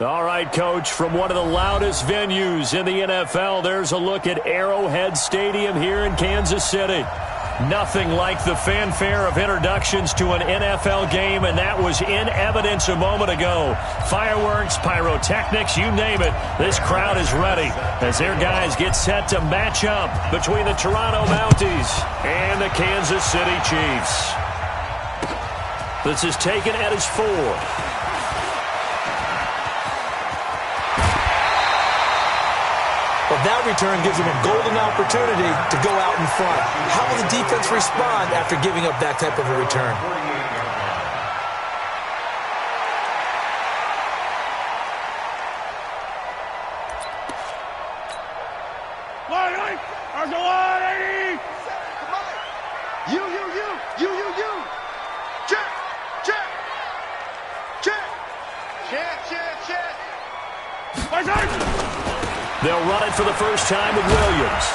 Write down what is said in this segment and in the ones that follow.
All right, Coach, from one of the loudest venues in the NFL, there's a look at Arrowhead Stadium here in Kansas City. Nothing like the fanfare of introductions to an NFL game, and that was in evidence a moment ago. Fireworks, pyrotechnics, you name it. This crowd is ready as their guys get set to match up between the Toronto Mounties and the Kansas City Chiefs. This is taken at his 4. Well, that return gives him a golden opportunity to go out in front. How will the defense respond after giving up that type of a return? They'll run it for the first time with Williams.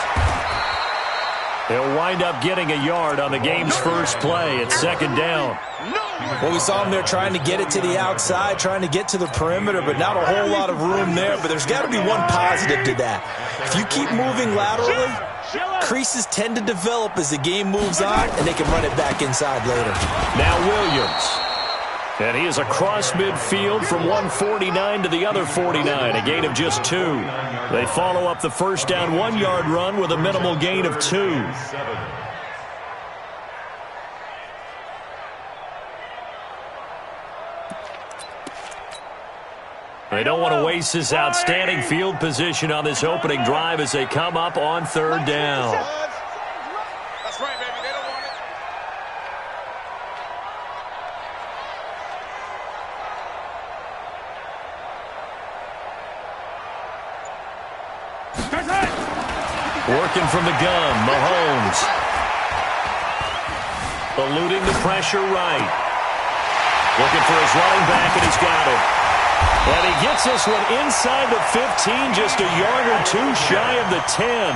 They'll wind up getting a yard on the game's first play. It's second down. Well, we saw him there trying to get it to the outside, trying to get to the perimeter, but not a whole lot of room there. But there's got to be one positive to that. If you keep moving laterally, creases tend to develop as the game moves on, and they can run it back inside later. Now Williams. And he is across midfield from 149 to the other 49, a gain of just 2. They follow up the first down 1-yard run with a minimal gain of 2. They don't want to waste this outstanding field position on this opening drive as they come up on third down. That's right, baby. They don't want it. Working from the gun, Mahomes. Eluding the pressure right. Looking for his running back, and he's got it. And he gets this one inside the 15, just a yard or 2 shy of the 10.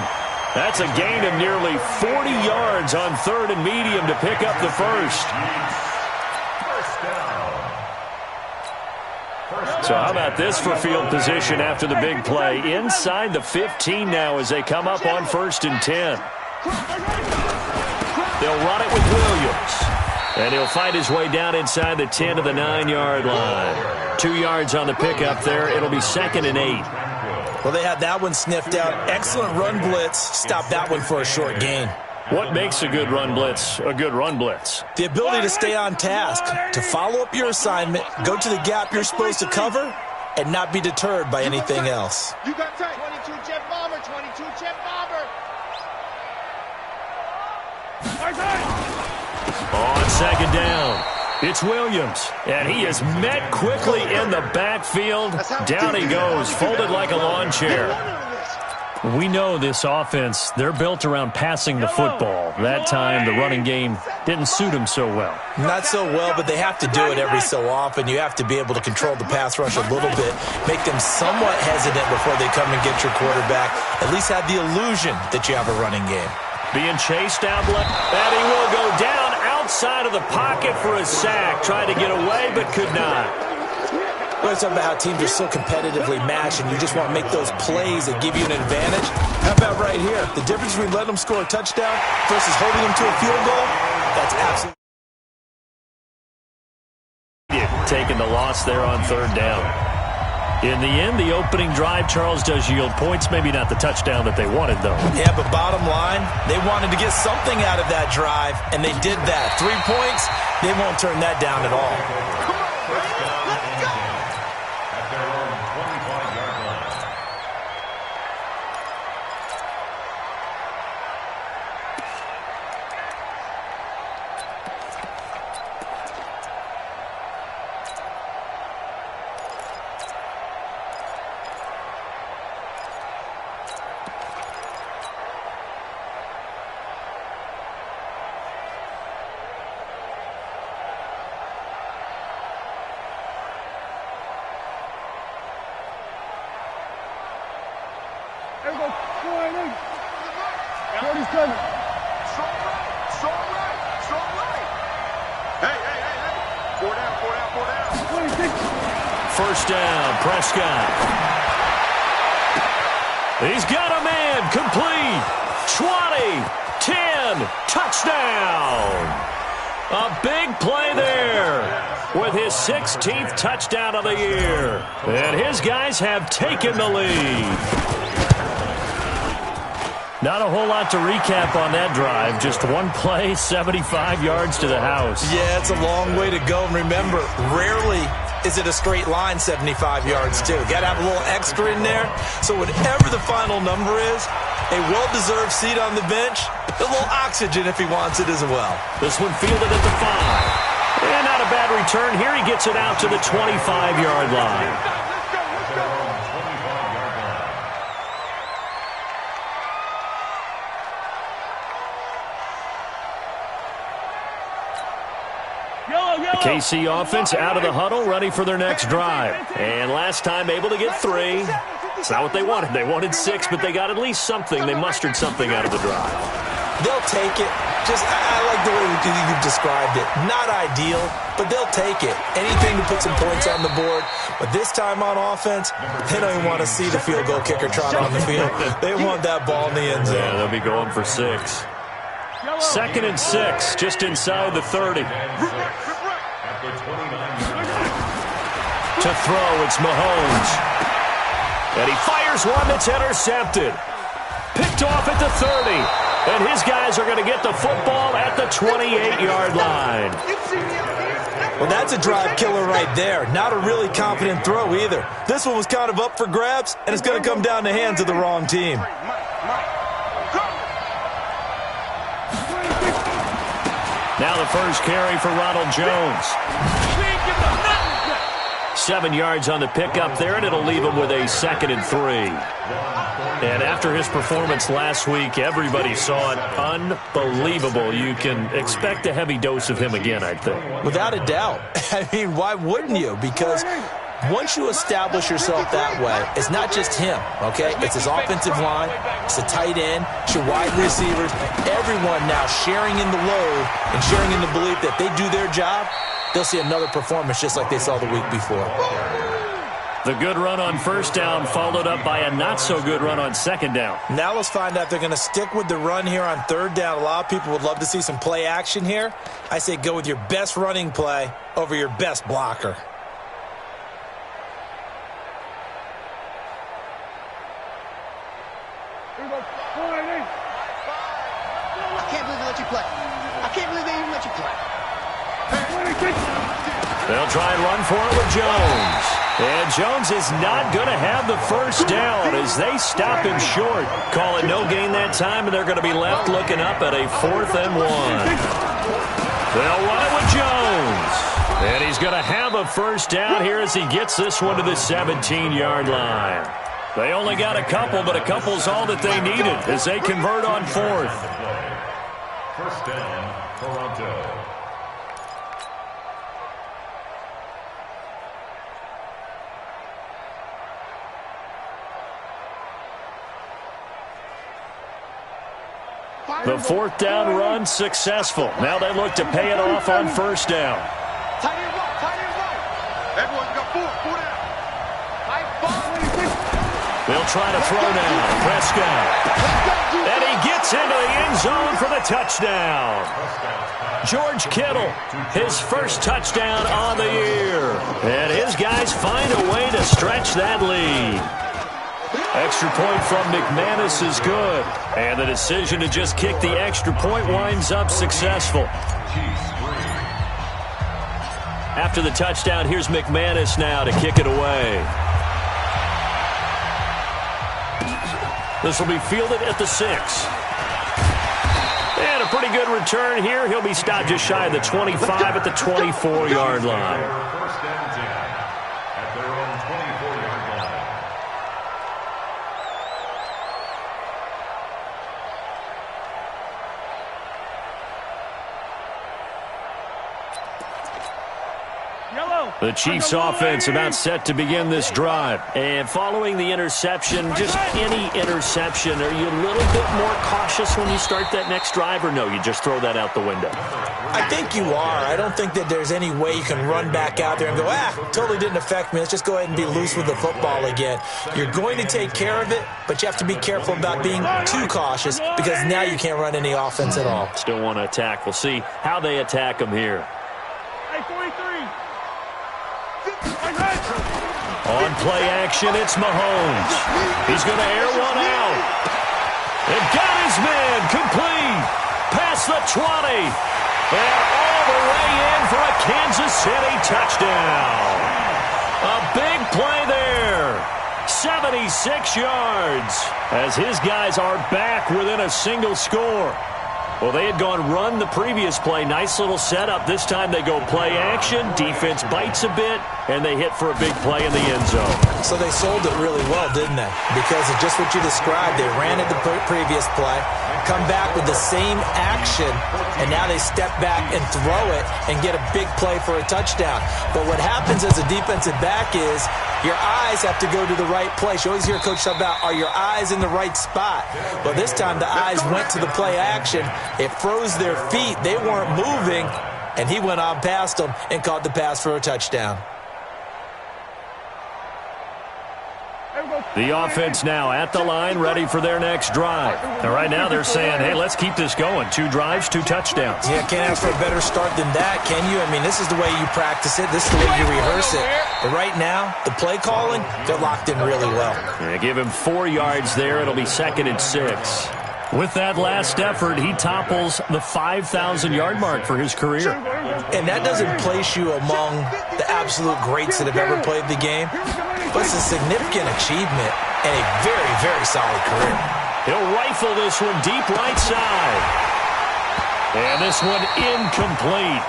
That's a gain of nearly 40 yards on third and medium to pick up the first. So how about this for field position after the big play? Inside the 15 now as they come up on 1st and 10. They'll run it with Williams. And he'll find his way down inside the 10 to the 9-yard line. 2 yards on the pickup there. It'll be 2nd and 8. Well, they had that one sniffed out. Excellent run blitz. Stop that one for a short gain. What makes a good run blitz a good run blitz? The ability to stay on task, to follow up your assignment, go to the gap you're supposed to cover, and not be deterred by anything else. You got time. 22 jet bomber, 22 jet bomber. On second down, it's Williams, and he is met quickly in the backfield. Down he goes, folded like a lawn chair. We know this offense, they're built around passing the football. That time, the running game didn't suit them so well. Not so well, but they have to do it every so often. You have to be able to control the pass rush a little bit, make them somewhat hesitant before they come and get your quarterback. At least have the illusion that you have a running game. Being chased out left, and he will go down outside of the pocket for a sack. Tried to get away, but could not. We're talking about how teams are so competitively matched, and you just want to make those plays that give you an advantage. How about right here? The difference between letting them score a touchdown versus holding them to a field goal, that's absolutely. Taking the loss there on third down. In the end, the opening drive, Charles, does yield points. Maybe not the touchdown that they wanted, though. Yeah, but bottom line, they wanted to get something out of that drive, and they did that. 3 points, they won't turn that down at all. first down. Prescott. He's got a man. Complete. 20. 10. Touchdown. A big play there with his 16th touchdown of the year. And his guys have taken the lead. Not a whole lot to recap on that drive. Just one play, 75 yards to the house. Yeah, it's a long way to go. And remember, rarely is it a straight line 75 yards, too. Got to have a little extra in there. So whatever the final number is, a well-deserved seat on the bench, a little oxygen if he wants it as well. This one fielded at the 5. And not a bad return here. He gets it out to the 25-yard line. The KC offense out of the huddle, ready for their next drive. And last time able to get 3. It's not what they wanted. They wanted 6, but they got at least something. They mustered something out of the drive. They'll take it. I like the way you described it. Not ideal, but they'll take it. Anything to put some points on the board. But this time on offense, they don't even want to see the field goal kicker trot on the field. They want that ball in the end zone. Yeah, they'll be going for 6. 2nd and 6, just inside the 30. To throw, it's Mahomes. And he fires one that's intercepted. Picked off at the 30. And his guys are going to get the football at the 28-yard line. Well, that's a drive killer right there. Not a really confident throw either. This one was kind of up for grabs, and it's going to come down the hands of the wrong team. Now the first carry for Ronald Jones. 7 yards on the pickup there, and it'll leave him with a 2nd and 3. And after his performance last week, everybody saw it. Unbelievable. You can expect a heavy dose of him again, I think. Without a doubt. I mean, why wouldn't you? Because once you establish yourself that way, it's not just him, okay? It's his offensive line, it's the tight end, it's your wide receivers, everyone now sharing in the load and sharing in the belief that they do their job, they'll see another performance just like they saw the week before. The good run on first down followed up by a not-so-good run on second down. Now let's find out if they're going to stick with the run here on third down. A lot of people would love to see some play action here. I say go with your best running play over your best blocker. I can't believe they let you play. I can't believe they even let you play. They'll try and run for it with Jones. And Jones is not going to have the first down as they stop him short. Call it no gain that time, and they're going to be left looking up at a 4th and 1. They'll run it with Jones. And he's going to have a first down here as he gets this one to the 17-yard line. They only got a couple, but a couple's all that they needed as they convert on 4th. First down, Toronto. The 4th down run successful. Now they look to pay it off on first down. Tight end right, tight end right. Everyone's got 4 down. They'll try to throw now. Prescott. And he gets into the end zone for the touchdown. George Kittle, his first touchdown on the year. And his guys find a way to stretch that lead. Extra point from McManus is good. And the decision to just kick the extra point winds up successful. After the touchdown, here's McManus now to kick it away. This will be fielded at the 6. And a pretty good return here. He'll be stopped just shy of the 25 at the 24-yard line. First down 10 at their own 24-yard line. The Chiefs offense about set to begin this drive. And following the interception, just any interception, are you a little bit more cautious when you start that next drive, or no, you just throw that out the window? I think you are. I don't think that there's any way you can run back out there and go, totally didn't affect me. Let's just go ahead and be loose with the football again. You're going to take care of it, but you have to be careful about being too cautious because now you can't run any offense at all. Still want to attack. We'll see how they attack them here. On play action, it's Mahomes. He's going to air one out. And got his man complete. Past the 20. And all the way in for a Kansas City touchdown. A big play there. 76 yards. As his guys are back within a single score. Well, they had gone run the previous play. Nice little setup. This time they go play action. Defense bites a bit, and they hit for a big play in the end zone. So they sold it really well, didn't they? Because of just what you described. They ran it the previous play, come back with the same action, and now they step back and throw it and get a big play for a touchdown. But what happens as a defensive back is your eyes have to go to the right place. You always hear Coach talk about, are your eyes in the right spot? Well, this time the eyes went to the play action. It froze their feet. They weren't moving, and he went on past them and caught the pass for a touchdown. The offense now at the line, ready for their next drive. And right now they're saying, hey, let's keep this going. 2 drives, 2 touchdowns. Yeah, can't ask for a better start than that, can you? I mean, this is the way you practice it. This is the way you rehearse it. But right now, the play calling, they're locked in really well. They give him 4 yards there. It'll be 2nd and 6. With that last effort, he topples the 5,000-yard mark for his career. And that doesn't place you among the absolute greats that have ever played the game, but it's a significant achievement and a very, very solid career. He'll rifle this one deep right side. And this one incomplete.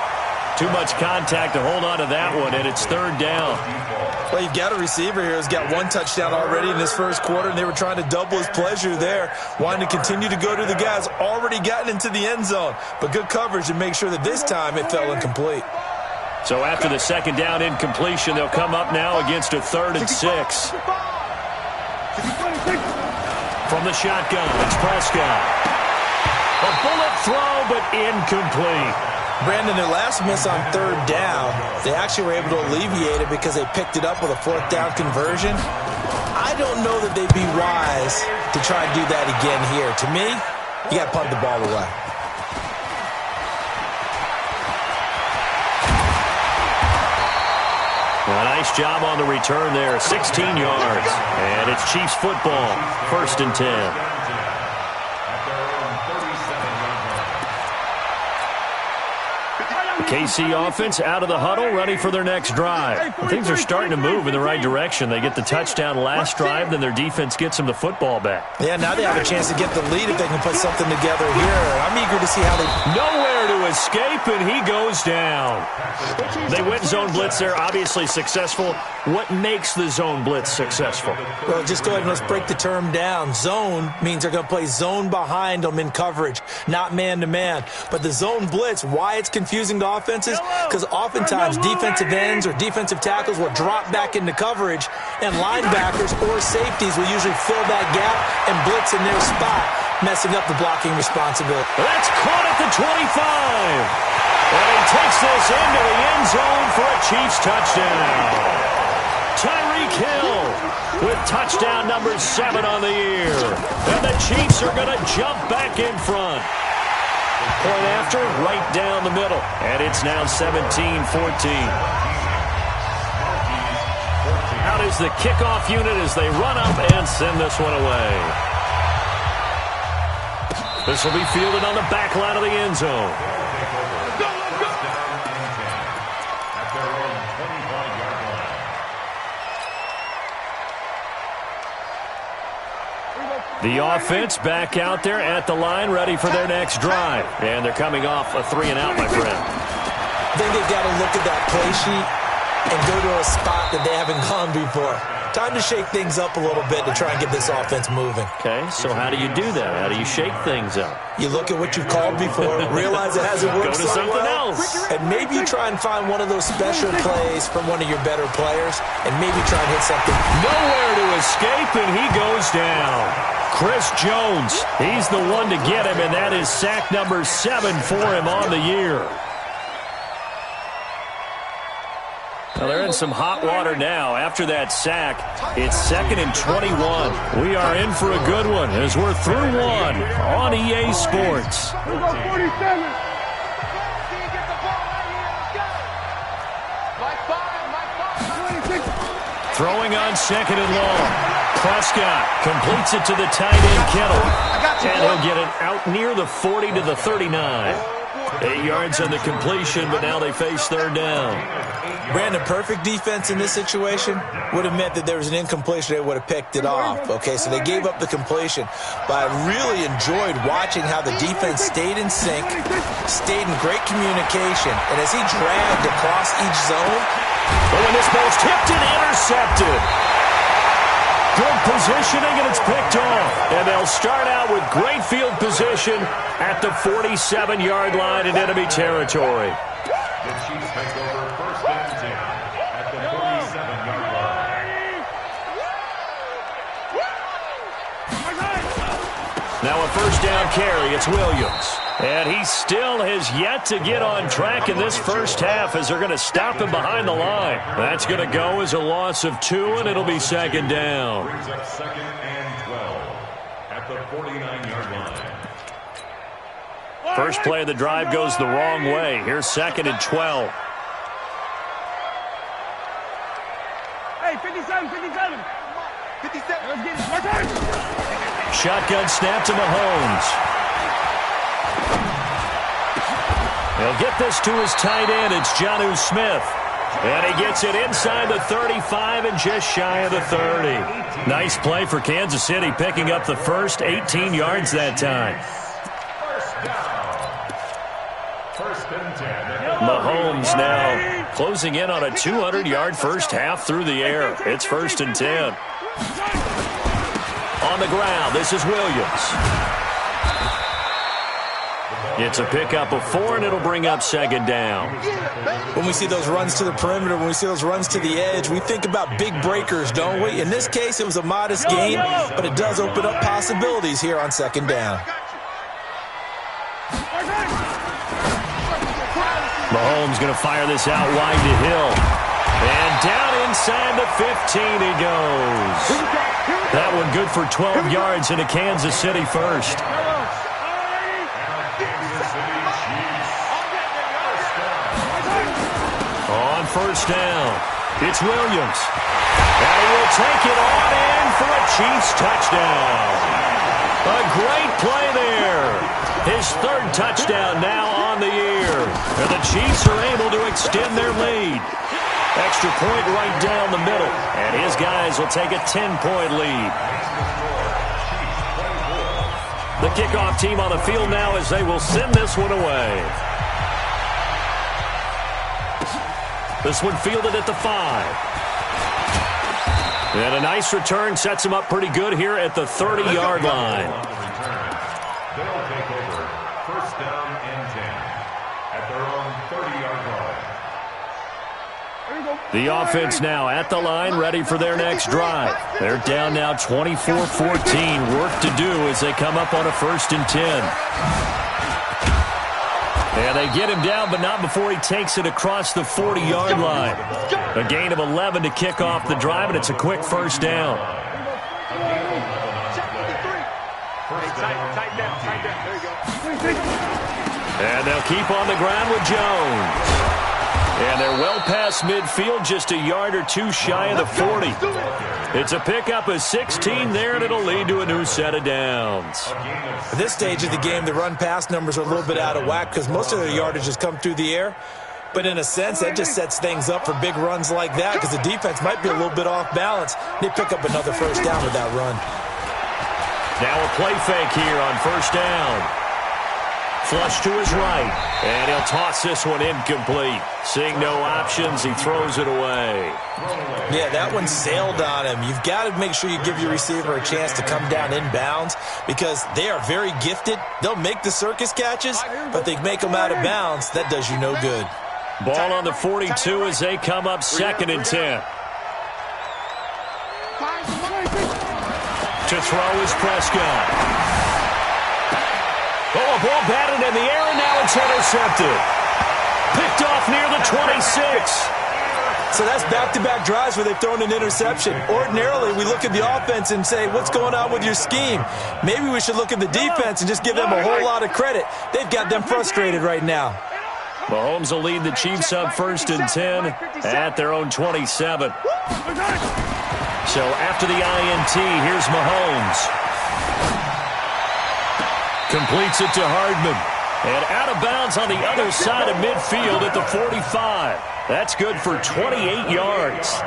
Too much contact to hold on to that one, and it's 3rd down. Well, you've got a receiver here who's got 1 touchdown already in this first quarter, and they were trying to double his pleasure there, wanting to continue to go to the guys already gotten into the end zone. But good coverage to make sure that this time it fell incomplete. So after the 2nd down incompletion, they'll come up now against a 3rd and 6. From the shotgun, it's Prescott. A bullet throw, but incomplete. Brandon, their last miss on 3rd down, they actually were able to alleviate it because they picked it up with a 4th down conversion. I don't know that they'd be wise to try and do that again here. To me, you got to punt the ball away. A nice job on the return there, 16 yards. And it's Chiefs football, 1st and 10. KC offense out of the huddle, ready for their next drive. Things are starting to move in the right direction. They get the touchdown last drive, then their defense gets them the football back. Yeah, now they have a chance to get the lead if they can put something together here. I'm eager to see how they... Nowhere to escape, and he goes down. They went zone blitz there, obviously successful. What makes the zone blitz successful? Well, just go ahead and let's break the term down. Zone means they're going to play zone behind them in coverage, not man-to-man. But the zone blitz, why it's confusing to offenses? Because oftentimes defensive ends or defensive tackles will drop back into coverage, and linebackers or safeties will usually fill that gap and blitz in their spot, messing up the blocking responsibility. That's caught at the 25. And he takes this into the end zone for a Chiefs touchdown. Tyreek Hill with touchdown number 7 on the year. And the Chiefs are going to jump back in front. Point after, right down the middle. And it's now 17-14. Out is the kickoff unit as they run up and send this one away. This will be fielded on the back line of the end zone. The offense back out there at the line, ready for their next drive. And they're coming off a 3-and-out, my friend. I think they've got to look at that play sheet and go to a spot that they haven't gone before. Time to shake things up a little bit to try and get this offense moving. Okay, so how do you do that? How do you shake things up? You look at what you've called before, realize it hasn't worked Go to something else. and maybe you try and find one of those special plays from one of your better players, and maybe try and hit something. Nowhere to escape, and he goes down. Chris Jones, he's the one to get him, and that is sack number 7 for him on the year. Well, they're in some hot water now. After that sack, it's 2nd and 21. We are in for a good one as we're through one on EA Sports. Throwing on 2nd and long. Prescott completes it to the tight end, Kittle. And he'll get it out near the 40 to the 39. 8 yards on the completion, but now they face 3rd down. Brandon, perfect defense in this situation would have meant that there was an incompletion. They would have picked it off. Okay, so they gave up the completion. But I really enjoyed watching how the defense stayed in sync, stayed in great communication, and as he dragged across each zone. But when this ball's tipped and intercepted. Good positioning, and it's picked off. And they'll start out with great field position at the 47-yard line in enemy territory. The Chiefs take over 1st and 10 at the 47-yard line. Now a 1st down carry. It's Williams. And he still has yet to get on track in this first half as they're going to stop him behind the line. That's going to go as a loss of 2, and it'll be 2nd down. Brings up 2nd and 12 at the 49-yard line. First play of the drive goes the wrong way. Here's 2nd and 12. Hey, 57, 57. 57. Let's get it. Shotgun snap to Mahomes. He'll get this to his tight end. It's Jonnu Smith. And he gets it inside the 35 and just shy of the 30. Nice play for Kansas City, picking up the first 18 yards that time. 1st and 10. Mahomes now closing in on a 200-yard first half through the air. It's 1st and 10. On the ground, this is Williams. It's a pickup of 4, and it'll bring up 2nd down. When we see those runs to the perimeter, when we see those runs to the edge, we think about big breakers, don't we? In this case, it was a modest gain, but it does open up possibilities here on 2nd down. Mahomes going to fire this out wide to Hill. And down inside the 15 he goes. That one good for 12 yards into Kansas City first. On 1st down, it's Williams. And he will take it on in for a Chiefs touchdown. A great play there. His 3rd touchdown now on the year. And the Chiefs are able to extend their lead. Extra point right down the middle. And his guys will take a 10-point lead. The kickoff team on the field now as they will send this one away. This one fielded at the 5. And a nice return sets him up pretty good here at the 30-yard line. They'll take over 1st down and 10 at their own 30-yard line. The offense now at the line, ready for their next drive. They're down now 24-14. Work to do as they come up on a 1st and 10. And they get him down, but not before he takes it across the 40-yard line. A gain of 11 to kick off the drive, and it's a quick 1st down. And they'll keep on the ground with Jones. And they're well past midfield, just a yard or 2 shy of the 40. It's a pickup of 16 there, and it'll lead to a new set of downs. At this stage of the game, the run-pass numbers are a little bit out of whack because most of their yardage has come through the air. But in a sense, that just sets things up for big runs like that because the defense might be a little bit off balance. They pick up another 1st down with that run. Now a play fake here on 1st down. Flush to his right. And he'll toss this one incomplete. Seeing no options, he throws it away. Yeah, that one sailed on him. You've got to make sure you give your receiver a chance to come down inbounds because they are very gifted. They'll make the circus catches, but they make them out of bounds. That does you no good. Ball on the 42 as they come up 2nd and 10. To throw is Prescott. Oh, a ball batted in the air, and now it's intercepted. Picked off near the 26. So that's back-to-back drives where they've thrown an interception. Ordinarily, we look at the offense and say, what's going on with your scheme? Maybe we should look at the defense and just give them a whole lot of credit. They've got them frustrated right now. Mahomes will lead the Chiefs up 1st and 10 at their own 27. So after the INT, here's Mahomes. Completes it to Hardman. And out of bounds on the other side of midfield at the 45. That's good for 28 yards.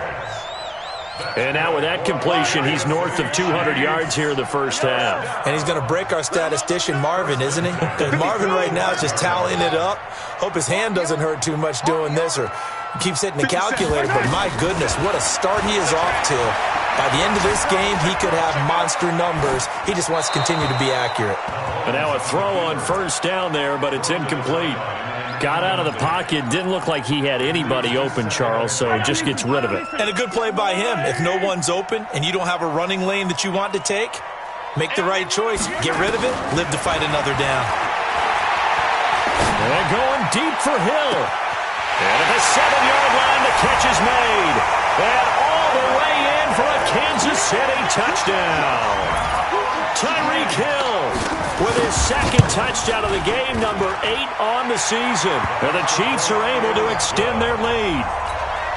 And now with that completion, he's north of 200 yards here in the first half. And he's going to break our statistician, Marvin, isn't he? Because Marvin right now is just tallying it up. Hope his hand doesn't hurt too much doing this or keeps hitting the calculator. But my goodness, what a start he is off to. By the end of this game, he could have monster numbers. He just wants to continue to be accurate. And now a throw on 1st down there, but it's incomplete. Got out of the pocket. Didn't look like he had anybody open, Charles, so just gets rid of it. And a good play by him. If no one's open and you don't have a running lane that you want to take, make the right choice. Get rid of it. Live to fight another down. And going deep for Hill. And at the 7-yard line, the catch is made. And all the way in for a Kansas City touchdown. Tyreek Hill with his 2nd touchdown of the game, number 8 on the season. And the Chiefs are able to extend their lead.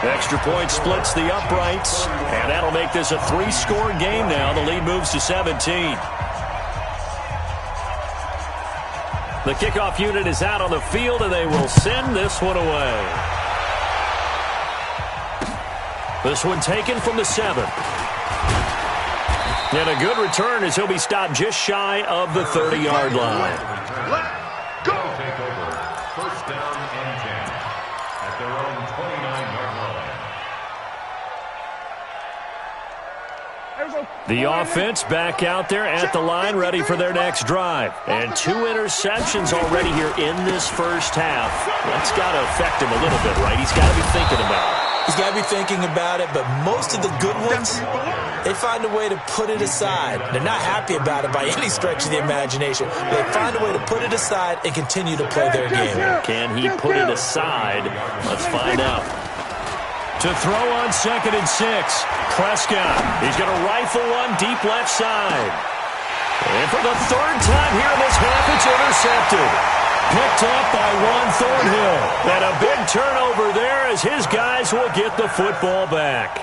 Extra point splits the uprights, and that'll make this a 3-score game now. The lead moves to 17. The kickoff unit is out on the field, and they will send this one away. This one taken from the 7. And a good return as he'll be stopped just shy of the 30-yard line. Go. Take over 1st down and 10 at their own 29-yard line. The offense back out there at the line, ready for their next drive. And 2 interceptions already here in this first half. That's got to affect him a little bit, right? He's got to be thinking about it. He's got to be thinking about it, but most of the good ones, they find a way to put it aside. They're not happy about it by any stretch of the imagination. They find a way to put it aside and continue to play their game. Can he put it aside? Let's find out. To throw on 2nd and 6. Prescott. He's going to rifle one deep left side. And for the 3rd time here in this half, it's intercepted. Picked up by Juan Thornhill. And a big turnover there as his guys will get the football back.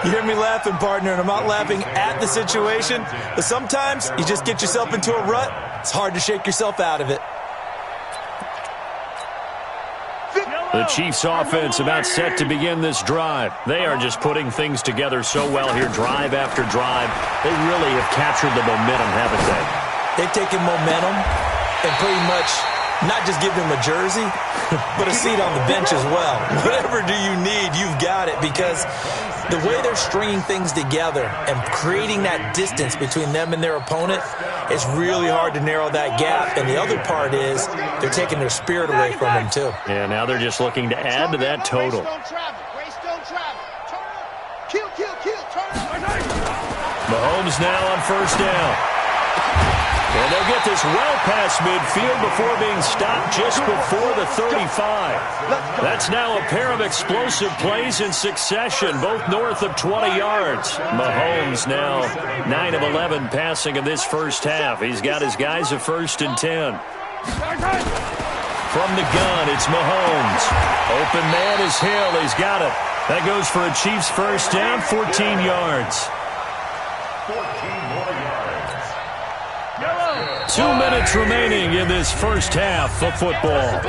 You hear me laughing, partner, and I'm not laughing at the situation. But sometimes you just get yourself into a rut. It's hard to shake yourself out of it. The Chiefs offense about set to begin this drive. They are just putting things together so well here, drive after drive. They really have captured the momentum, haven't they? They've taken momentum and pretty much not just give them a jersey, but a seat on the bench as well. Whatever do you need, you've got it, because the way they're stringing things together and creating that distance between them and their opponent, it's really hard to narrow that gap. And the other part is they're taking their spirit away from them, too. Yeah, now they're just looking to add to that total. Mahomes now on 1st down. And they'll get this well past midfield before being stopped just before the 35. That's now a pair of explosive plays in succession, both north of 20 yards. Mahomes now 9 of 11 passing in this first half. He's got his guys a 1st and 10. From the gun, it's Mahomes. Open man is Hill. He's got it. That goes for a Chiefs 1st down, 14 yards. 2 minutes remaining in this first half of football.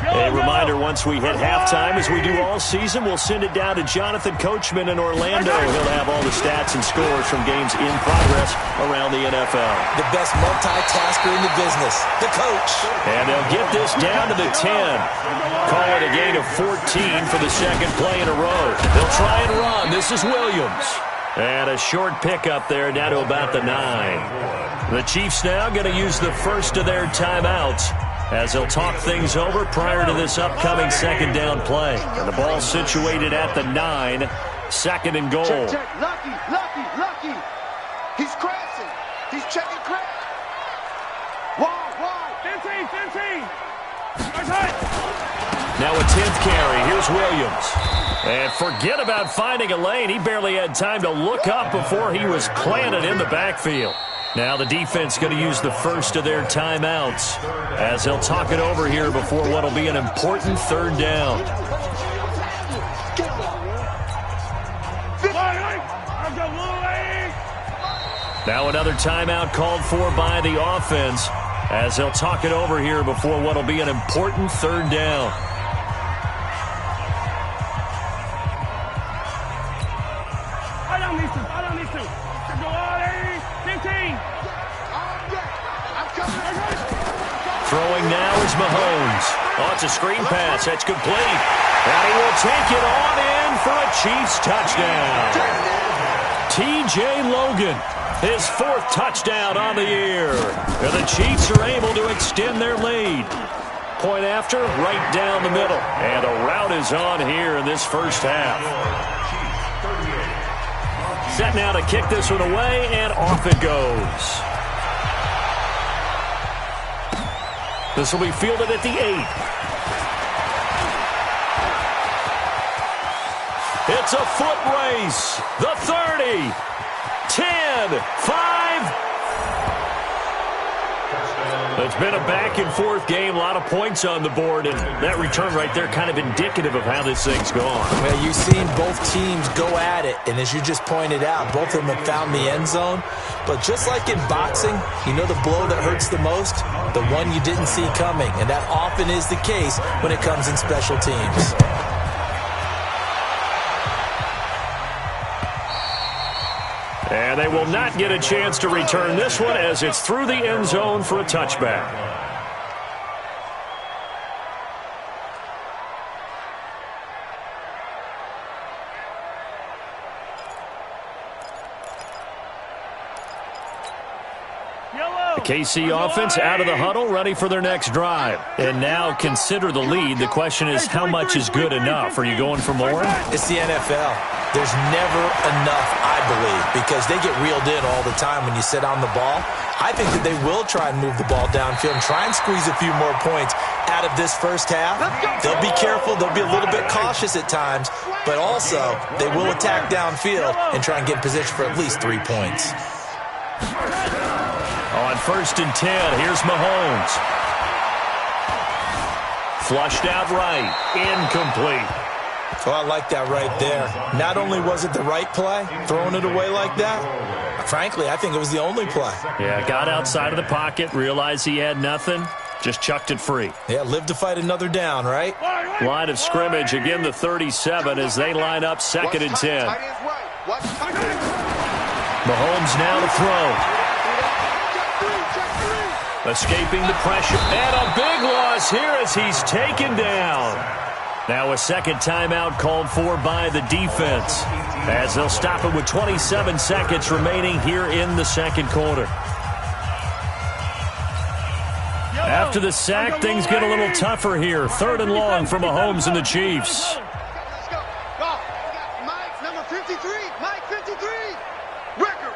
A reminder, once we hit halftime, as we do all season, we'll send it down to Jonathan Coachman in Orlando. He'll have all the stats and scores from games in progress around the NFL. The best multitasker in the business, the coach. And they'll get this down to the 10. Call it a gain of 14 for the second play in a row. They'll try and run. This is Williams. And a short pickup there down to about the 9. The Chiefs now going to use the first of their timeouts as they'll talk things over prior to this upcoming second down play. And the ball situated at the 9, second and goal. Check. Lucky. He's crashing. He's checking crash. Wide. 15. Now a 10th carry. Here's Williams. And forget about finding a lane. He barely had time to look up before he was planted in the backfield. Now the defense going to use the first of their timeouts as they'll talk it over here before what will be an important third down. Now another timeout called for by the offense as they'll talk it over here before what will be an important third down. I don't need to. Go on, 15. Throwing now is Mahomes. Oh, it's a screen pass. That's complete. And he will take it on in for a Chiefs touchdown. T.J. Logan, his 4th touchdown on the year. And the Chiefs are able to extend their lead. Point after, right down the middle. And a route is on here in this first half. Set now to kick this one away, and off it goes. This will be fielded at the 8. It's a foot race. The 30, 10, 5. It's been a back-and-forth game, a lot of points on the board, and that return right there kind of indicative of how this thing's gone. Well, you've seen both teams go at it, and as you just pointed out, both of them have found the end zone. But just like in boxing, you know the blow that hurts the most? The one you didn't see coming, and that often is the case when it comes in special teams. And they will not get a chance to return this one as it's through the end zone for a touchback. The KC offense out of the huddle, ready for their next drive. And now consider the lead. The question is, how much is good enough? Are you going for more? It's the NFL. There's never enough, I believe, because they get reeled in all the time when you sit on the ball. I think that they will try and move the ball downfield and try and squeeze a few more points out of this first half. They'll be careful. They'll be a little bit cautious at times, but also they will attack downfield and try and get in position for at least 3 points. On 1st and 10, here's Mahomes. Flushed out right. Incomplete. Oh, I like that right there. Not only was it the right play, throwing it away like that, frankly, I think it was the only play. Yeah, got outside of the pocket, realized he had nothing, just chucked it free. Yeah, live to fight another down, right? Line of scrimmage, again the 37 as they line up 2nd and 10. Mahomes now to throw. Escaping the pressure, and a big loss here as he's taken down. Now a second timeout called for by the defense as they'll stop it with 27 seconds remaining here in the second quarter. After the sack, things get a little tougher here. 3rd and long for Mahomes and the Chiefs. Let's go. Mike, number 53. Mike, 53. Record.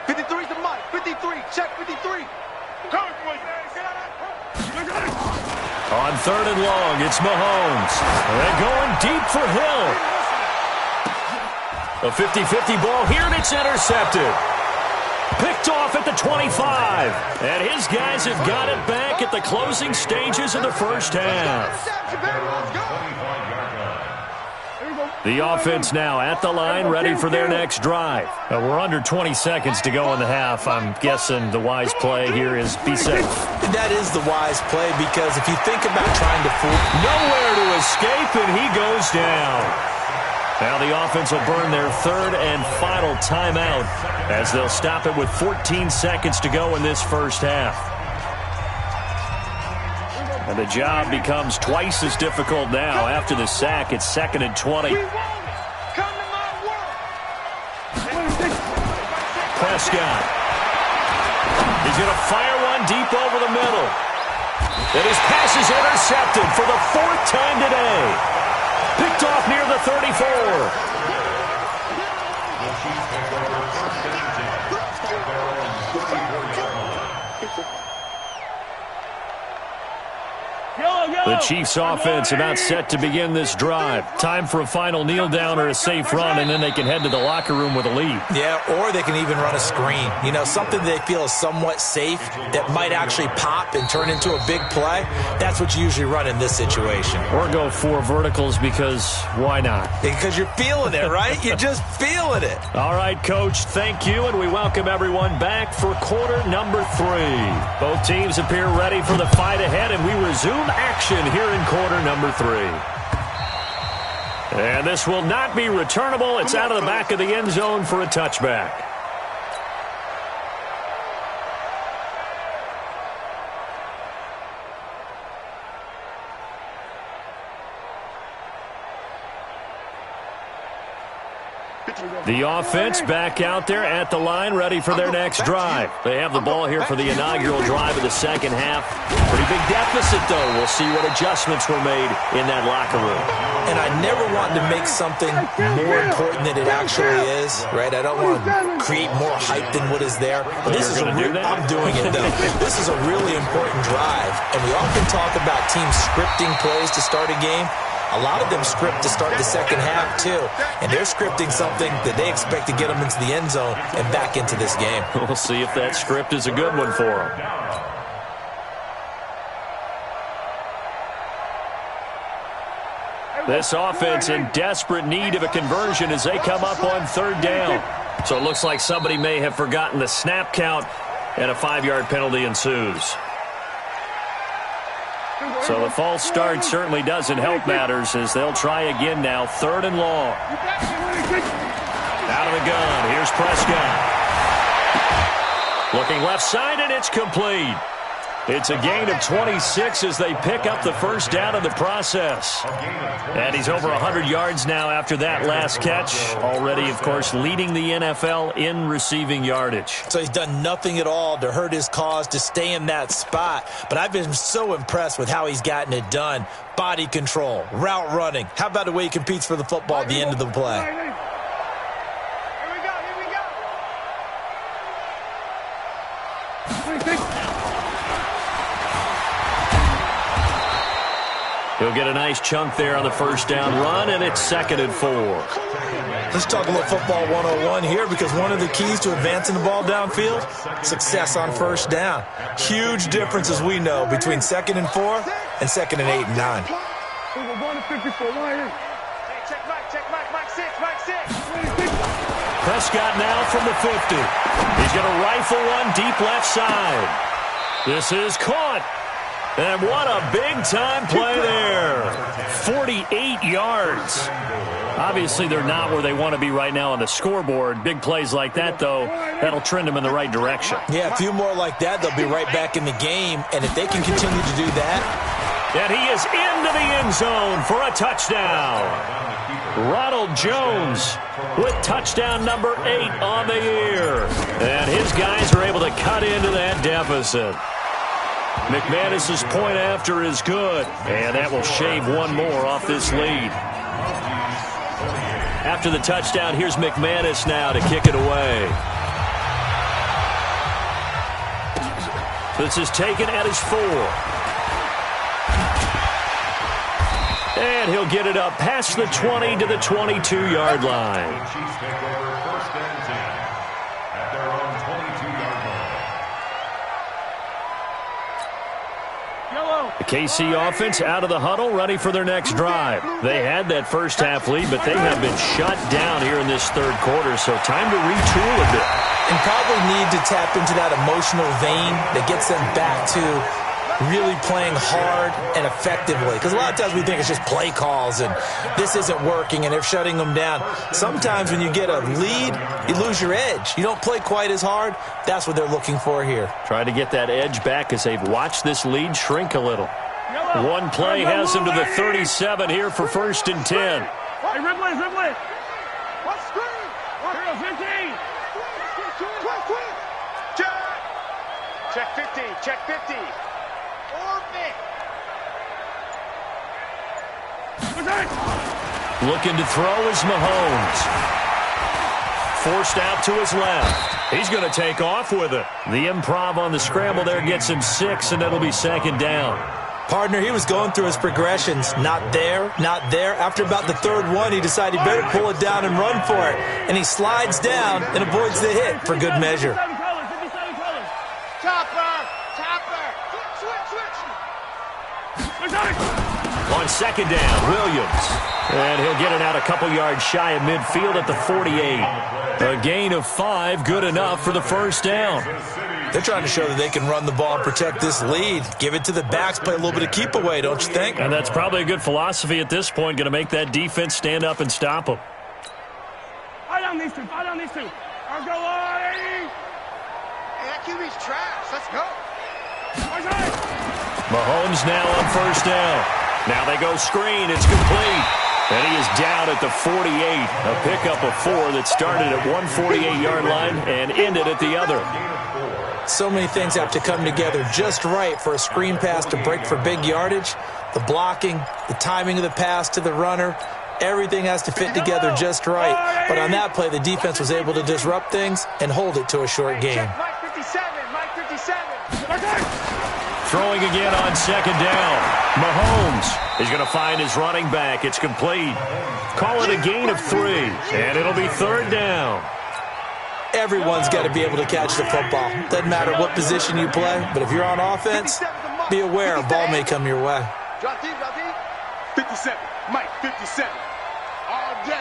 53 to Mike. 53. Check 53. On 3rd and long, it's Mahomes. They're going deep for Hill. A 50-50 ball here, and it's intercepted. Picked off at the 25. And his guys have got it back at the closing stages of the first half. Here we go. The offense now at the line, ready for their next drive. We're under 20 seconds to go in the half. I'm guessing the wise play here is be safe. That is the wise play, because if you think about trying to fool... Nowhere to escape, and he goes down. Now the offense will burn their third and final timeout as they'll stop it with 14 seconds to go in this first half. And the job becomes twice as difficult now. After the sack, it's 2nd and 20. Prescott. He's going to fire one deep over the middle. And his pass is intercepted for the 4th time today. Picked off near the 34. The Chiefs offense about set to begin this drive. Time for a final kneel down or a safe run, and then they can head to the locker room with a lead. Yeah, or they can even run a screen. You know, something they feel is somewhat safe that might actually pop and turn into a big play. That's what you usually run in this situation. Or go 4 verticals, because why not? Because you're feeling it, right? You're just feeling it. All right, Coach, thank you, and we welcome everyone back for quarter number 3. Both teams appear ready for the fight ahead, and we resume action here in quarter number 3. And this will not be returnable. It's out of the back of the end zone for a touchback. The offense back out there at the line, ready for their next drive. They have the ball here for the inaugural drive of the second half. Pretty big deficit, though. We'll see what adjustments were made in that locker room. And I never want to make something more important than it actually is, right? I don't want to create more hype than what is there. But this is I'm doing it, though. This is a really important drive. And we often talk about teams scripting plays to start a game. A lot of them script to start the second half, too. And they're scripting something that they expect to get them into the end zone and back into this game. We'll see if that script is a good one for them. This offense in desperate need of a conversion as they come up on 3rd down. So it looks like somebody may have forgotten the snap count, and a 5-yard penalty ensues. So the false start certainly doesn't help matters as they'll try again now. 3rd and long. Out of the gun. Here's Prescott. Looking left side, and it's complete. It's a gain of 26 as they pick up the first down in the process. And he's over 100 yards now after that last catch. Already, of course, leading the NFL in receiving yardage. So he's done nothing at all to hurt his cause, to stay in that spot. But I've been so impressed with how he's gotten it done. Body control, route running. How about the way he competes for the football at the end of the play? He'll get a nice chunk there on the first down run, and it's 2nd and 4. Let's talk a little football 101 here, because one of the keys to advancing the ball downfield, success on first down. Huge difference, as we know, between 2nd and 4 and 2nd and 8 and 9. Prescott now from the 50. He's going to rifle one deep left side. This is caught. And what a big-time play there. 48 yards. Obviously, they're not where they want to be right now on the scoreboard. Big plays like that, though, that'll trend them in the right direction. Yeah, a few more like that, they'll be right back in the game. And if they can continue to do that. And he is into the end zone for a touchdown. Ronald Jones with touchdown number 8 on the year. And his guys are able to cut into that deficit. McManus's point after is good, and that will shave one more off this lead. After the touchdown, here's McManus now to kick it away. This is taken at his 4. And he'll get it up past the 20 to the 22-yard line. Chiefs take over 1st and 10 at their own 22-yard line. The KC offense out of the huddle, ready for their next drive. They had that first half lead, but they have been shut down here in this third quarter, so time to retool a bit. And probably need to tap into that emotional vein that gets them back to really playing hard and effectively. Because a lot of times we think it's just play calls and this isn't working and they're shutting them down. Sometimes when you get a lead, you lose your edge. You don't play quite as hard. That's what they're looking for here. Try to get that edge back as they've watched this lead shrink a little. One play has them to the 37 here for 1st and 10. Hey, Ripley. What screen? 15. Check 15. Check 50. Orbit. Looking to throw is Mahomes. Forced out to his left. He's going to take off with it. The improv on the scramble there gets him 6, and it'll be 2nd down. Partner, he was going through his progressions. Not there, not there. After about the 3rd one, he decided he better pull it down and run for it. And he slides down and avoids the hit for good measure. 57 colors. Chopper. Switch. On 2nd down, Williams. And he'll get it out a couple yards shy of midfield at the 48. A gain of 5, good enough for the 1st down. They're trying to show that they can run the ball and protect this lead. Give it to the backs, play a little bit of keep away, don't you think? And that's probably a good philosophy at this point, going to make that defense stand up and stop them. Fight down these two. Let's go, Lonnie. Hey, that QB's trash. Let's go. Mahomes now on 1st down. Now they go screen. It's complete. And he is down at the 48. A pickup of 4 that started at 148-yard line and ended at the other. So many things have to come together just right for a screen pass to break for big yardage. The blocking, the timing of the pass to the runner, everything has to fit together just right. But on that play, the defense was able to disrupt things and hold it to a short game. Mike 57. Throwing again on 2nd down. Mahomes is going to find his running back. It's complete. Call it a gain of 3, and it'll be 3rd down. Everyone's got to be able to catch the football. Doesn't matter what position you play, but if you're on offense, be aware a ball may come your way. Drop deep. 57. Mike 57. All day.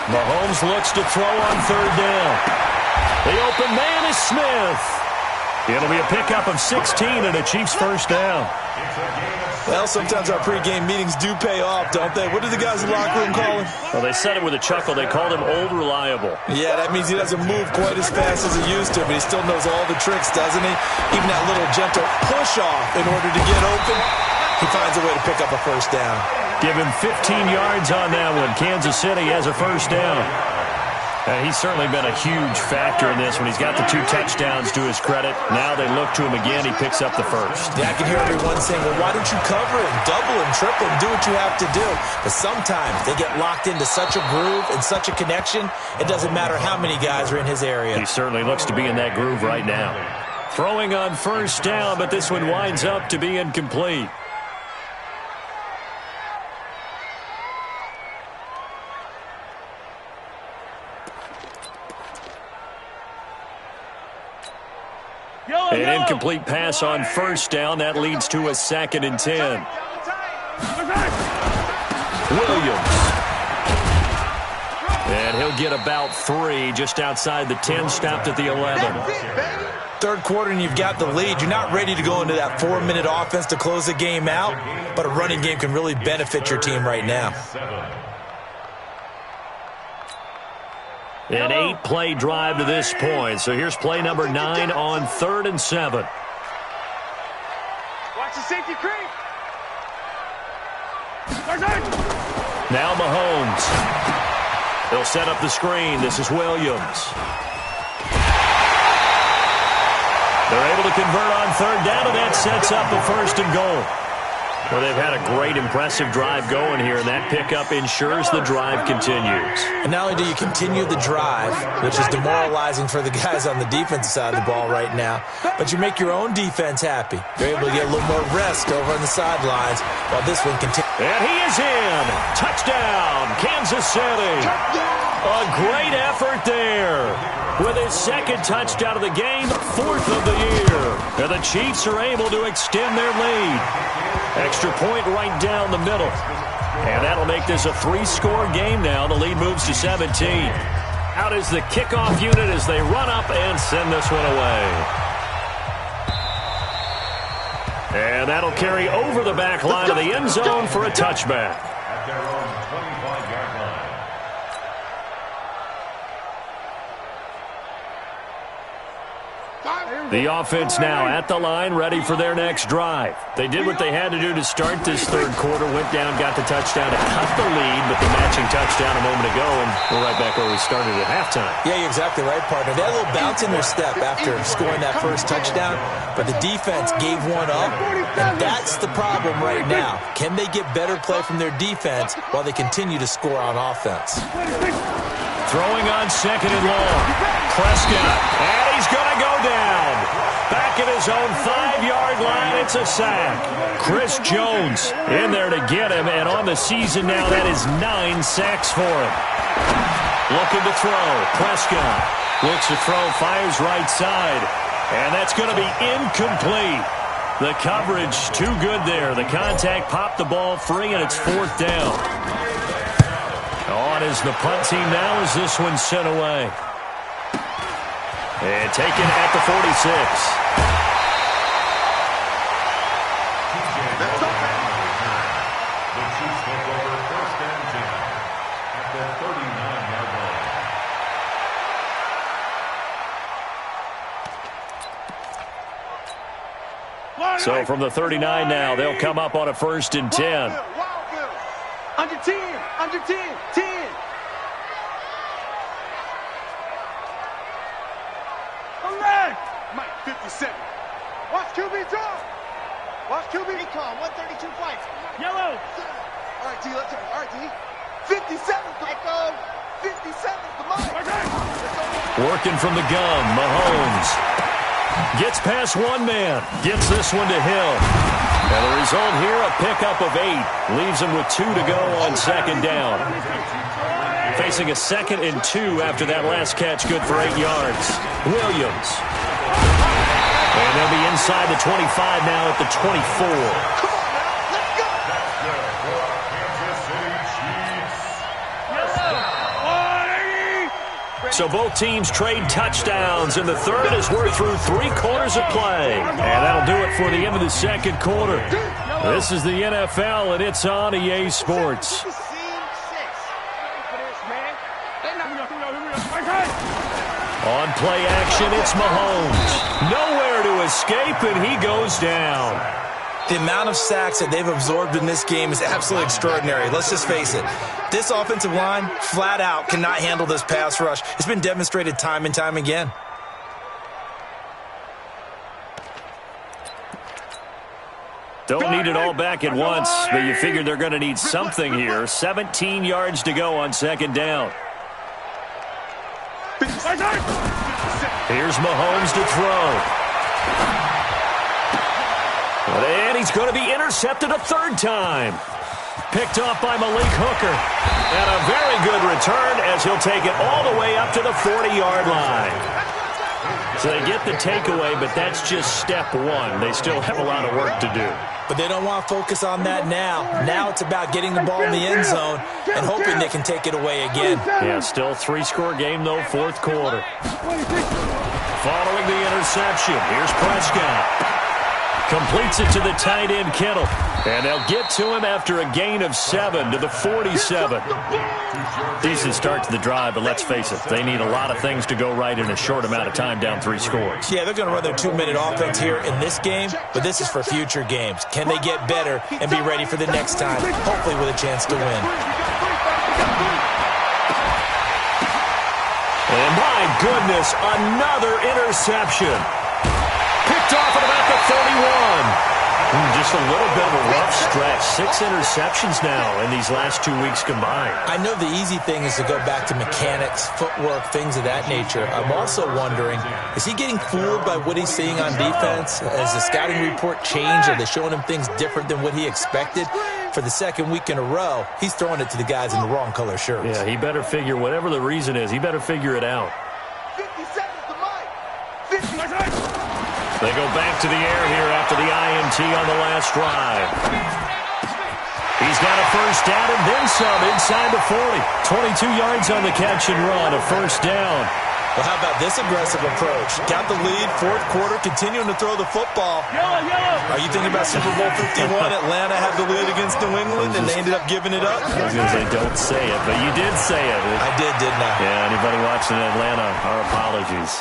Mahomes looks to throw on 3rd down. The open man is Smith. It'll be a pickup of 16 and a Chiefs 1st down. Well, sometimes our pregame meetings do pay off, don't they? What do the guys in the locker room call him? Well, they said it with a chuckle. They called him Old Reliable. Yeah, that means he doesn't move quite as fast as he used to, but he still knows all the tricks, doesn't he? Even that little gentle push-off in order to get open, he finds a way to pick up a 1st down. Give him 15 yards on that one. Kansas City has a 1st down. He's certainly been a huge factor in this when he's got the 2 touchdowns to his credit. Now they look to him again. He picks up the 1st. Yeah, I can hear everyone saying, well, why don't you cover him, double him, triple him, do what you have to do. But sometimes they get locked into such a groove and such a connection, it doesn't matter how many guys are in his area. He certainly looks to be in that groove right now. Throwing on 1st down, but this one winds up to be incomplete. An incomplete pass on 1st down. That leads to a 2nd and 10. Williams. And he'll get about 3 just outside the 10, stopped at the 11. 3rd quarter and you've got the lead. You're not ready to go into that 4-minute offense to close the game out, but a running game can really benefit your team right now. An 8-play drive to this point. So here's play number 9 on 3rd and 7. Watch the safety creep. Now Mahomes. He'll set up the screen. This is Williams. They're able to convert on 3rd down, and that sets up a 1st and goal. Well, they've had a great, impressive drive going here, and that pickup ensures the drive continues. And not only do you continue the drive, which is demoralizing for the guys on the defensive side of the ball right now, but you make your own defense happy. You're able to get a little more rest over on the sidelines while this one continues. And he is in. Touchdown, Kansas City. A great effort there. With his second touchdown of the game, fourth of the year. And the Chiefs are able to extend their lead. Extra point right down the middle. And that'll make this a 3-score game now. The lead moves to 17. Out is the kickoff unit as they run up and send this one away. And that'll carry over the back line of the end zone for a touchback. At their own 25-yard line. The offense now at the line, ready for their next drive. They did what they had to do to start this third quarter, went down, got the touchdown to cut the lead, but the matching touchdown a moment ago, and we're right back where we started at halftime. Yeah, you're exactly right, partner. They had a little bounce in their step after scoring that first touchdown, but the defense gave one up, and that's the problem right now. Can they get better play from their defense while they continue to score on offense? Throwing on second and long. Prescott, and he's going to go down. Back at his own 5-yard line, it's a sack. Chris Jones in there to get him, and on the season now, that is 9 sacks for him. Looking to throw. Prescott looks to throw, fires right side, and that's going to be incomplete. The coverage too good there. The contact popped the ball free, and it's fourth down. On is the punt team now as this one's sent away. And taken at the 46. The Chiefs take over first and 10 at the 39-yard line. So from the 39 now, they'll come up on a first and 10. Under 10, under 10, 10. Come back. Mike, 57. Watch QB draw. Watch QB. Recon, 132 fights. Yellow. All right, T, let's go. All right, T. 57's the Echo. 57's the Mike. Working from the gun, Mahomes. Gets past one man. Gets this one to Hill. And the result here, a pickup of 8. Leaves him with 2 to go on second down. Facing a 2nd and 2 after that last catch, good for 8 yards. Williams. And they'll be inside the 25 now at the 24. Come on now, let's go. So both teams trade touchdowns in the third as we're through 3 quarters of play. And that'll do it for the end of the second quarter. This is the NFL, and it's on EA Sports. On play action, it's Mahomes. Nowhere to escape, and he goes down. The amount of sacks that they've absorbed in this game is absolutely extraordinary. Let's just face it. This offensive line, flat out, cannot handle this pass rush. It's been demonstrated time and time again. Don't need it all back at once, but you figure they're going to need something here. 17 yards to go on second down. Here's Mahomes to throw. And he's going to be intercepted a third time. Picked off by Malik Hooker. And a very good return as he'll take it all the way up to the 40-yard line. So they get the takeaway, but that's just step one. They still have a lot of work to do. But they don't want to focus on that now. Now it's about getting the ball in the end zone and hoping they can take it away again. Yeah, still 3-score game, though, fourth quarter. Following the interception, here's Prescott. Completes it to the tight end, Kittle. And they'll get to him after a gain of 7 to the 47. Decent start to the drive, but let's face it, they need a lot of things to go right in a short amount of time, down 3 scores. Yeah, they're going to run their 2-minute offense here in this game, but this is for future games. Can they get better and be ready for the next time, hopefully with a chance to win? And my goodness, another interception. Picked off at about the 31. Just a little bit of a rough stretch. 6 interceptions now in these last 2 weeks combined. I know the easy thing is to go back to mechanics, footwork, things of that nature. I'm also wondering, is he getting fooled by what he's seeing on defense? Has the scouting report changed? Are they showing him things different than what he expected? for the second week in a row, he's throwing it to the guys in the wrong color shirts. Yeah, he better figure, whatever the reason is, he better figure it out. 50 seconds to Mike. 50 seconds. They go back to the air here after the INT on the last drive. He's got a first down and then some inside the 40. 22 yards on the catch and run, a first down. Well, how about this aggressive approach? Got the lead, fourth quarter, continuing to throw the football. Are you thinking about Super Bowl 51? Atlanta had the lead against New England, and they ended up giving it up? I was going to say, don't say it, but you did say it. I did, didn't I? Yeah, anybody watching Atlanta, our apologies.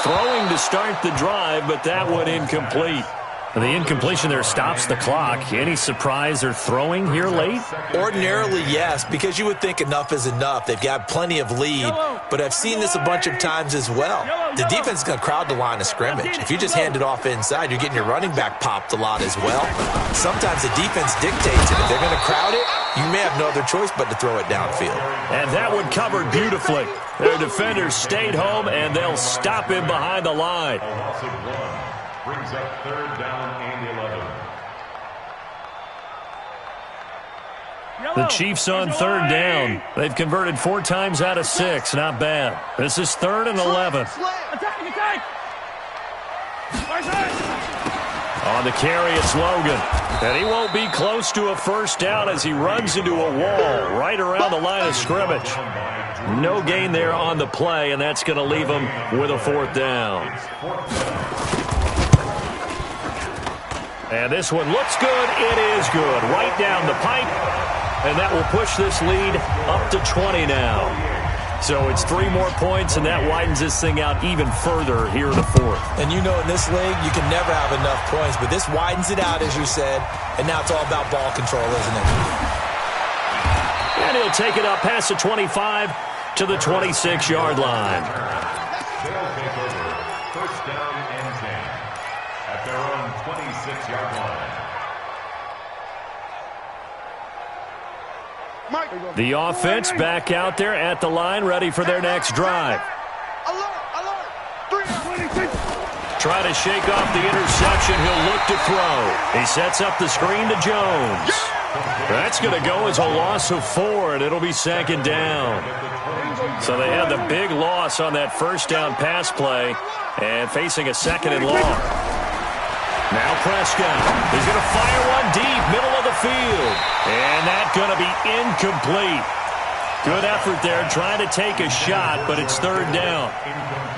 Throwing to start the drive, but that one incomplete. The incompletion there stops the clock. Any surprise they're throwing here late? Ordinarily, yes, because you would think enough is enough. They've got plenty of lead, but I've seen this a bunch of times as well. The defense is going to crowd the line of scrimmage. If you just hand it off inside, you're getting your running back popped a lot as well. Sometimes the defense dictates it. If they're going to crowd it, you may have no other choice but to throw it downfield. And that one covered beautifully. Their defenders stayed home, and they'll stop him behind the line. A loss of 1 brings up third down and 11. The Chiefs on third down. They've converted 4 times out of 6. Not bad. This is 3rd and 11. Attack! On the carry, it's Logan. And he won't be close to a first down as he runs into a wall right around the line of scrimmage. No gain there on the play, and that's going to leave him with a 4th down. And this one looks good. It is good. Right down the pipe. And that will push this lead up to 20 now. So it's 3 more points, and that widens this thing out even further here in the 4th. And you know in this league, you can never have enough points, but this widens it out, as you said, and now it's all about ball control, isn't it? And he'll take it up past the 25 to the 26-yard line. They'll take over first down and 10 at their own 26-yard line. The offense back out there at the line, ready for their next drive. Try to shake off the interception. He'll look to throw. He sets up the screen to Jones. That's going to go as a loss of 4, and it'll be 2nd down. So they had the big loss on that first down pass play and facing a 2nd and long. Now Prescott. He's going to fire one deep, middle of the field. And that's going to be incomplete. Good effort there, trying to take a shot, but it's 3rd down.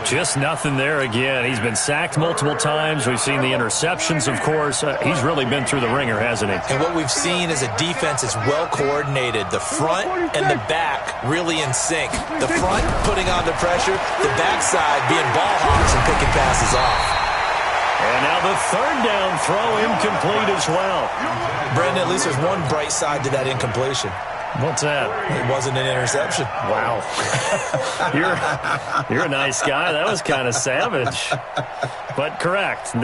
Just nothing there again. He's been sacked multiple times. We've seen the interceptions, of course. He's really been through the ringer, hasn't he? And what we've seen is a defense that's well coordinated. The front and the back really in sync. The front putting on the pressure, the backside being ball hawks and picking passes off. And now the 3rd down throw incomplete as well. Brandon, at least there's one bright side to that incompletion. What's that? It wasn't an interception. Wow. You're a nice guy. That was kind of savage. But correct.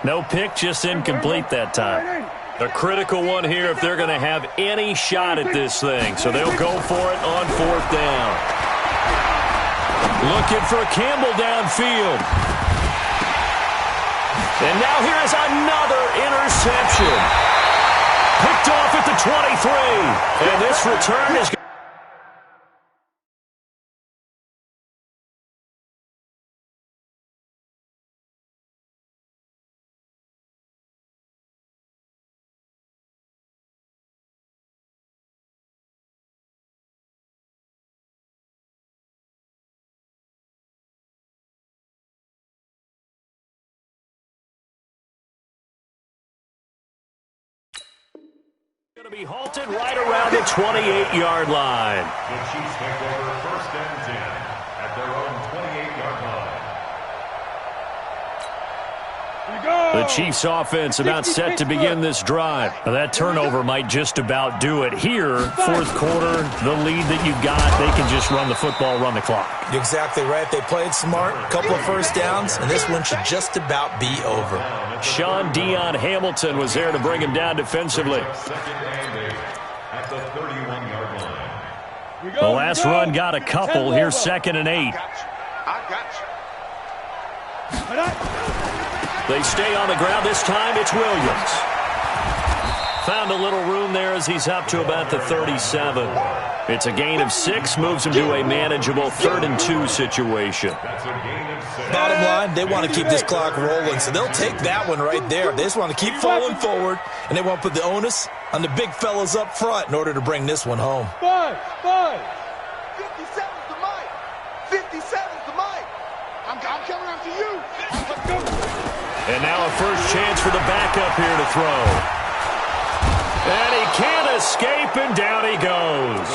No pick, just incomplete that time. A critical one here if they're going to have any shot at this thing. So they'll go for it on 4th down. Looking for Campbell downfield. And now here is another interception. Picked off at the 23. And this return is going to be halted right around the 28-yard line. The Chiefs take over first and 10 at their own 28-yard line. The Chiefs offense about set to begin this drive. Now that turnover might just about do it. Here, 4th quarter, the lead that you've got, they can just run the football, run the clock. You're exactly right. They played smart, a couple of first downs, and this one should just about be over. Sean Dion Hamilton was there to bring him down defensively. Second and 8 at the 31-yard line. The last run got a couple. Here's 2nd and 8. I got you. They stay on the ground. This time it's Williams. Found a little room room there as he's up to about the 37. It's a gain of 6, moves him to a manageable 3rd and 2 situation. Bottom line, they want to keep this clock rolling, so they'll take that one right there. They just want to keep falling forward, and they want to put the onus on the big fellas up front in order to bring this one home. 57's the mic. 57's the mic. I'm coming after you. Let's go. And now a first chance for the backup here to throw. And he can't escape, and down he goes.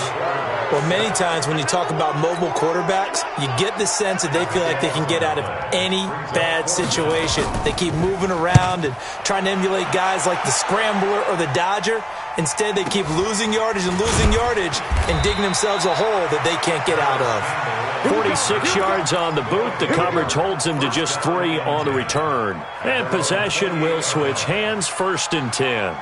Well, many times when you talk about mobile quarterbacks, you get the sense that they feel like they can get out of any bad situation. They keep moving around and trying to emulate guys like the Scrambler or the Dodger. Instead, they keep losing yardage and digging themselves a hole that they can't get out of. 46 yards on the boot. The coverage holds him to just 3 on the return. And possession will switch hands, 1st and 10.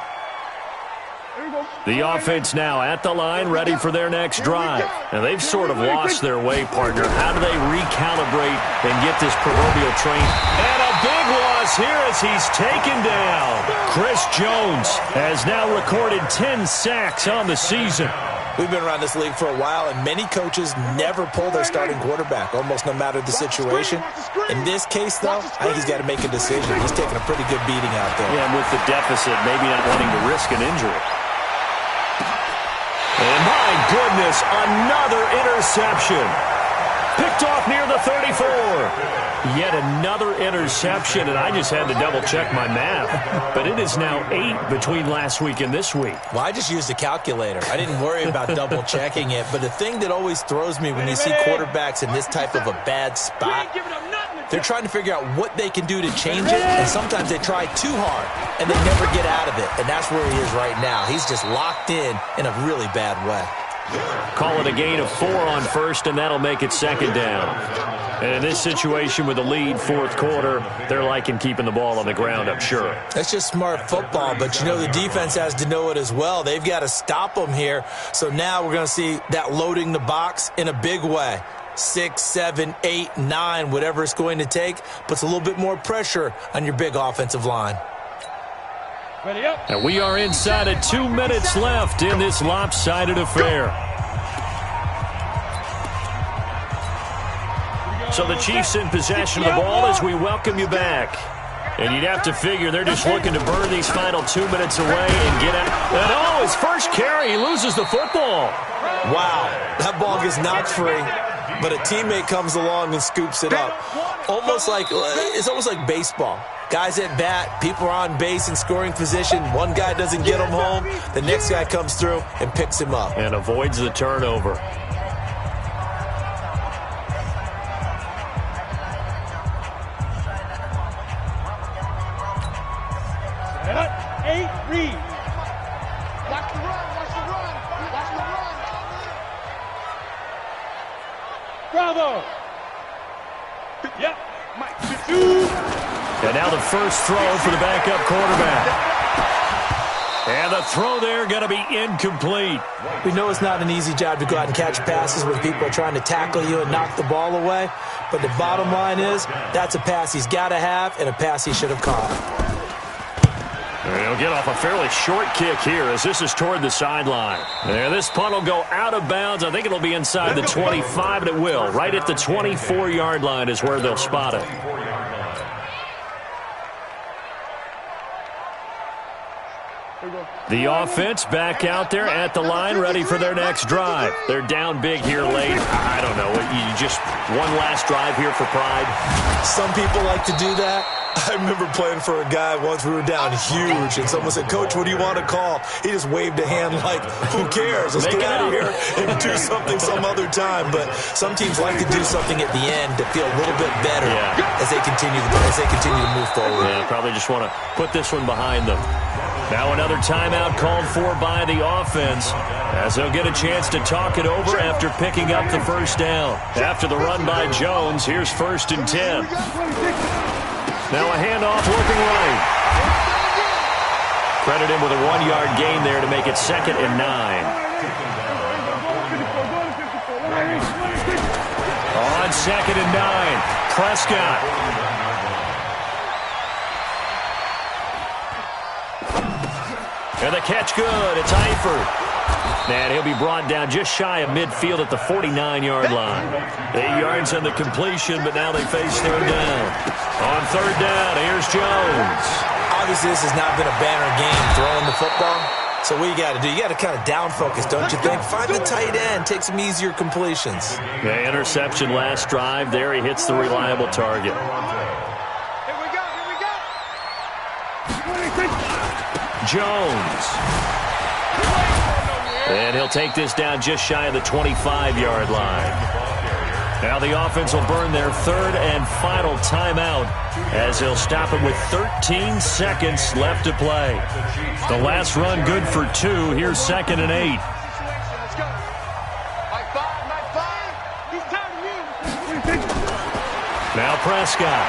The offense now at the line, ready for their next drive. And they've sort of lost their way, partner. How do they recalibrate and get this proverbial train? And a big loss here as he's taken down. Chris Jones has now recorded 10 sacks on the season. We've been around this league for a while, and many coaches never pull their starting quarterback, almost no matter the situation. In this case, though, I think he's got to make a decision. He's taking a pretty good beating out there. Yeah, and with the deficit, maybe not wanting to risk an injury. And my goodness, another interception. Picked off near the 34. Yet another interception, and I just had to double-check my math. But it is now 8 between last week and this week. Well, I just used a calculator. I didn't worry about double-checking it. But the thing that always throws me when you see quarterbacks in this type of a bad spot, they're trying to figure out what they can do to change it, and sometimes they try too hard, and they never get out of it. And that's where he is right now. He's just locked in a really bad way. Call it a gain of 4 on 1st, and that'll make it 2nd down. And in this situation with the lead, 4th quarter, they're liking keeping the ball on the ground, I'm sure. That's just smart football, but you know the defense has to know it as well. They've got to stop them here. So now we're going to see that loading the box in a big way. 6, 7, 8, 9, whatever it's going to take, puts a little bit more pressure on your big offensive line. Ready up. And we are inside of 2 minutes left in this lopsided affair. So the Chiefs in possession of the ball as we welcome you back. And you'd have to figure they're just looking to burn these final 2 minutes away and get out. And oh, his first carry, he loses the football. Wow, that ball gets knocked free, but a teammate comes along and scoops it up. It's almost like baseball. Guys at bat, people are on base in scoring position. One guy doesn't get him home. The next guy comes through and picks him up. And avoids the turnover. Read. Watch the run. Bravo. Yep. And now the first throw for the backup quarterback. And the throw there going to be incomplete. We know it's not an easy job to go out and catch passes when people are trying to tackle you and knock the ball away. But the bottom line is that's a pass he's got to have and a pass he should have caught. And he'll get off a fairly short kick here as this is toward the sideline. And this punt will go out of bounds. I think it'll be inside the 25, and it will. Right at the 24-yard line is where they'll spot it. The offense back out there at the line, ready for their next drive. They're down big here late. I don't know. You just one last drive here for pride? Some people like to do that. I remember playing for a guy once. We were down huge, and someone said, "Coach, what do you want to call?" He just waved a hand like, "Who cares? Let's get out of here and do something some other time." But some teams like to do something at the end to feel a little bit better as they continue to move forward. Yeah, probably just want to put this one behind them. Now another timeout called for by the offense as they'll get a chance to talk it over after picking up the first down. After the run by Jones, here's 1st and 10. Now a handoff looking right. Credit him with a 1-yard gain there to make it 2nd and 9. On 2nd and 9, Prescott. And the catch good. It's Eifert. And he'll be brought down just shy of midfield at the 49-yard line. 8 yards on the completion, but now they face third down. On third down, here's Jones. Obviously, this has not been a banner game throwing the football. So what you got to do, you got to kind of down focus, don't you think? Find the tight end, take some easier completions. The interception last drive. There he hits the reliable target. Here we go, here we go. Jones. And he'll take this down just shy of the 25-yard line. Now the offense will burn their third and final timeout as they'll stop it with 13 seconds left to play. The last run good for 2. Here's 2nd and 8. Let's go. Mike 5. He's tired of you. Now Prescott.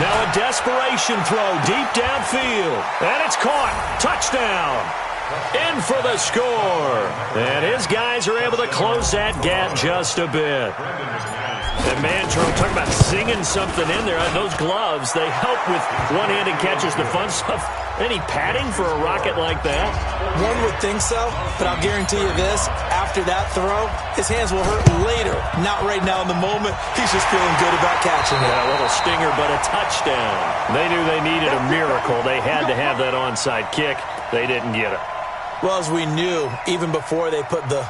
Now a desperation throw deep downfield. And it's caught. Touchdown. In for the score. And his guys are able to close that gap just a bit. And man, Charles, talking about singing something in there. Those gloves, they help with one-handed catches, the fun stuff. Any padding for a rocket like that? One would think so, but I'll guarantee you this. After that throw, his hands will hurt later. Not right now in the moment. He's just feeling good about catching it. Yeah, a little stinger, but a touchdown. They knew they needed a miracle. They had to have that onside kick. They didn't get it. Well, as we knew, even before they put the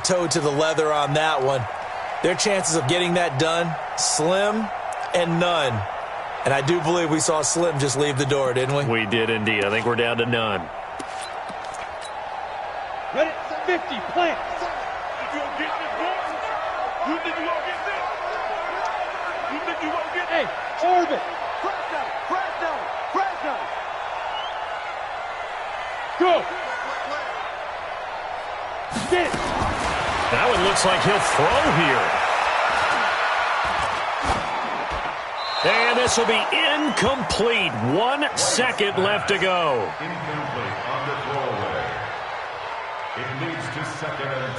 toe to the leather on that one, their chances of getting that done, slim and none. And I do believe we saw Slim just leave the door, didn't we? We did indeed. I think we're down to none. Ready? 50, plant. You gonna get this one? You think you won't get this? You think you won't get this? Hey, orbit. Press down. Go. Get it. That one looks like he'll throw here. And this will be incomplete. 1 second left to go. Incomplete on the throwaway. It leads to 2nd and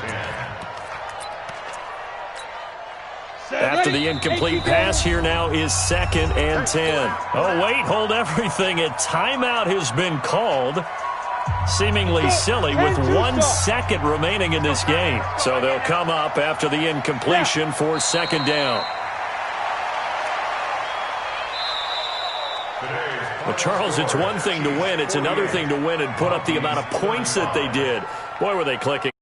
10. After the incomplete pass, here now is 2nd and 10. Oh, wait, hold everything. A timeout has been called. Seemingly silly with 1 second remaining in this game. So they'll come up after the incompletion for 2nd down. Well, Charles, it's one thing to win. It's another thing to win and put up the amount of points that they did. Boy, were they clicking.